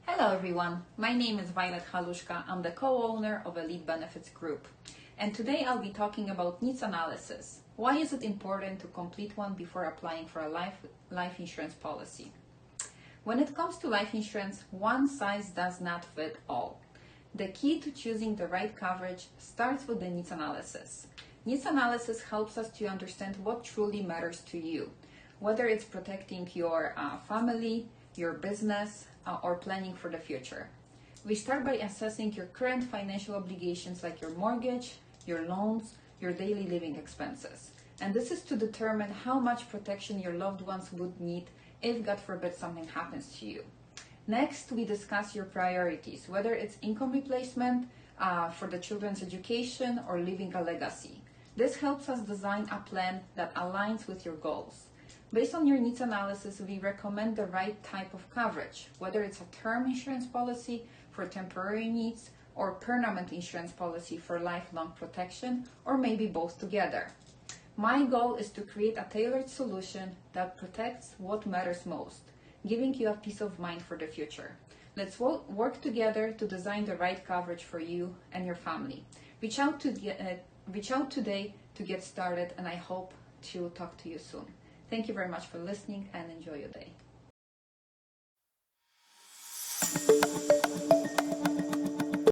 Hello everyone, my name is Violet Halushka. I'm the co-owner of Elite Benefits Group. And today I'll be talking about needs analysis. Why is it important to complete one before applying for a life insurance policy? When it comes to life insurance, one size does not fit all. The key to choosing the right coverage starts with the needs analysis. Needs analysis helps us to understand what truly matters to you, whether it's protecting your family, your business, or planning for the future. We start by assessing your current financial obligations like your mortgage, your loans, your daily living expenses. And this is to determine how much protection your loved ones would need if, God forbid, something happens to you. Next, we discuss your priorities, whether it's income replacement for the children's education or leaving a legacy. This helps us design a plan that aligns with your goals. Based on your needs analysis, we recommend the right type of coverage, whether it's a term insurance policy for temporary needs or permanent insurance policy for lifelong protection, or maybe both together. My goal is to create a tailored solution that protects what matters most, giving you a peace of mind for the future. Let's work together to design the right coverage for you and your family. Reach out today to get started, and I hope to talk to you soon. Thank you very much for listening and enjoy your day.